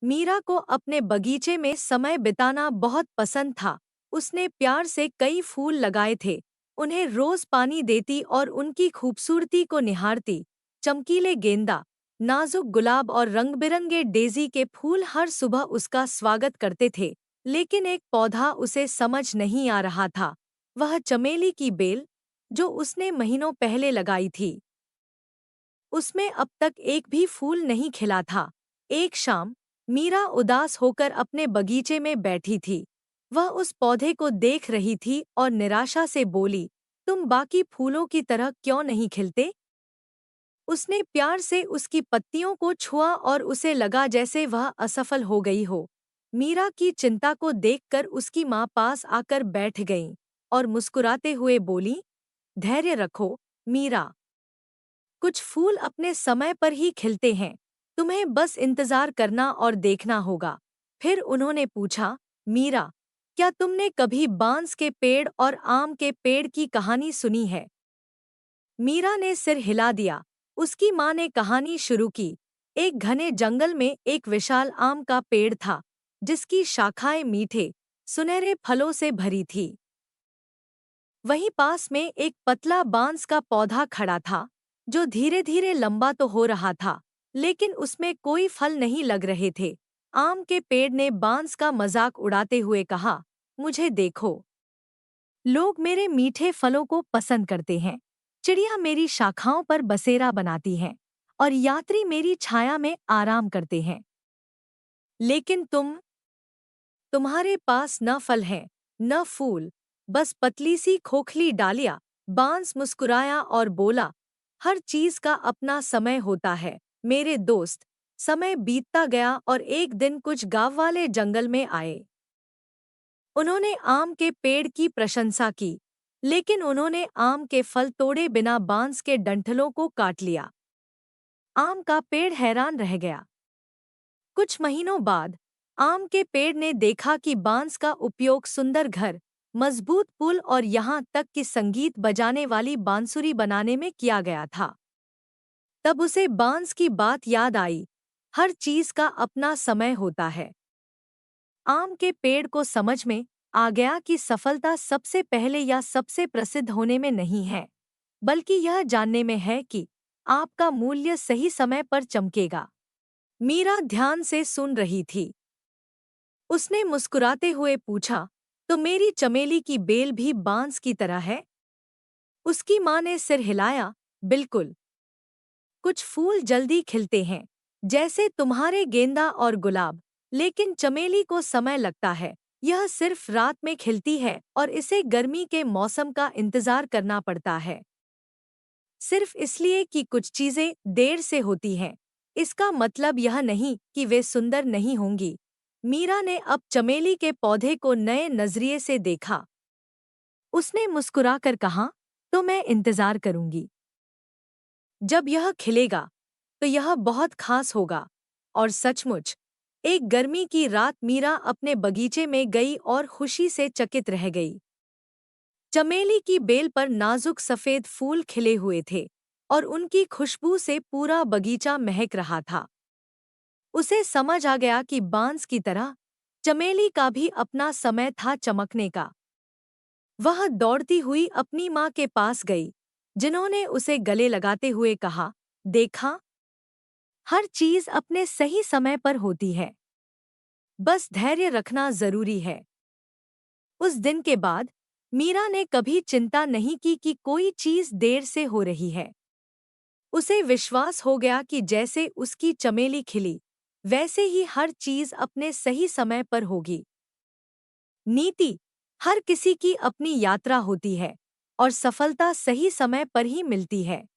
मीरा को अपने बगीचे में समय बिताना बहुत पसंद था। उसने प्यार से कई फूल लगाए थे, उन्हें रोज पानी देती और उनकी खूबसूरती को निहारती। चमकीले गेंदा, नाजुक गुलाब और रंग-बिरंगे डेज़ी के फूल हर सुबह उसका स्वागत करते थे। लेकिन एक पौधा उसे समझ नहीं आ रहा था, वह चमेली की बेल, जो उसने महीनों पहले लगाई थी। उसमें अब तक एक भी फूल नहीं खिला था। एक शाम मीरा उदास होकर अपने बगीचे में बैठी थी। वह उस पौधे को देख रही थी और निराशा से बोली, तुम बाकी फूलों की तरह क्यों नहीं खिलते? उसने प्यार से उसकी पत्तियों को छुआ और उसे लगा जैसे वह असफल हो गई हो। मीरा की चिंता को देखकर उसकी माँ पास आकर बैठ गईं और मुस्कुराते हुए बोली, धैर्य रखो, मीरा। कुछ फूल अपने समय पर ही खिलते हैं, तुम्हें बस इंतजार करना और देखना होगा। फिर उन्होंने पूछा, मीरा, क्या तुमने कभी बांस के पेड़ और आम के पेड़ की कहानी सुनी है? मीरा ने सिर हिला दिया। उसकी माँ ने कहानी शुरू की। एक घने जंगल में एक विशाल आम का पेड़ था, जिसकी शाखाएं मीठे, सुनहरे फलों से भरी थी। वहीं पास में एक पतला बांस का पौधा खड़ा था, जो धीरे-धीरे लंबा तो हो रहा था, लेकिन उसमें कोई फल नहीं लग रहे थे। आम के पेड़ ने बांस का मजाक उड़ाते हुए कहा, मुझे देखो, लोग मेरे मीठे फलों को पसंद करते हैं। चिड़िया मेरी शाखाओं पर बसेरा बनाती हैं और यात्री मेरी छाया में आराम करते हैं। लेकिन तुम्हारे पास न फल है, न फूल, बस पतली सी खोखली डालियां। बांस मुस्कुराया और बोला, हर चीज का अपना समय होता है मेरे दोस्त। समय बीतता गया और एक दिन कुछ गांव वाले जंगल में आए। उन्होंने आम के पेड़ की प्रशंसा की, लेकिन उन्होंने आम के फल तोड़े बिना बांस के डंठलों को काट लिया। आम का पेड़ हैरान रह गया। कुछ महीनों बाद आम के पेड़ ने देखा कि बांस का उपयोग सुंदर घर, मजबूत पुल और यहाँ तक कि संगीत बजाने वाली बांसुरी बनाने में किया गया था। तब उसे बांस की बात याद आई, हर चीज का अपना समय होता है। आम के पेड़ को समझ में आ गया कि सफलता सबसे पहले या सबसे प्रसिद्ध होने में नहीं है, बल्कि यह जानने में है कि आपका मूल्य सही समय पर चमकेगा। मीरा ध्यान से सुन रही थी। उसने मुस्कुराते हुए पूछा, तो मेरी चमेली की बेल भी बांस की तरह है? उसकी माँ ने सिर हिलाया, बिल्कुल। कुछ फूल जल्दी खिलते हैं, जैसे तुम्हारे गेंदा और गुलाब, लेकिन चमेली को समय लगता है। यह सिर्फ रात में खिलती है और इसे गर्मी के मौसम का इंतजार करना पड़ता है। सिर्फ इसलिए कि कुछ चीजें देर से होती हैं, इसका मतलब यह नहीं कि वे सुंदर नहीं होंगी। मीरा ने अब चमेली के पौधे को नए नजरिए से देखा। उसने मुस्कुराकर कहा, तो मैं इंतजार करूंगी। जब यह खिलेगा, तो यह बहुत खास होगा। और सचमुच, एक गर्मी की रात मीरा अपने बगीचे में गई और खुशी से चकित रह गई। चमेली की बेल पर नाजुक सफेद फूल खिले हुए थे और उनकी खुशबू से पूरा बगीचा महक रहा था। उसे समझ आ गया कि बांस की तरह चमेली का भी अपना समय था चमकने का। वह दौड़ती हुई अपनी माँ के पास गई, जिन्होंने उसे गले लगाते हुए कहा, देखा, हर चीज अपने सही समय पर होती है, बस धैर्य रखना जरूरी है। उस दिन के बाद मीरा ने कभी चिंता नहीं की कि कोई चीज देर से हो रही है। उसे विश्वास हो गया कि जैसे उसकी चमेली खिली, वैसे ही हर चीज अपने सही समय पर होगी। नीति, हर किसी की अपनी यात्रा होती है और सफलता सही समय पर ही मिलती है।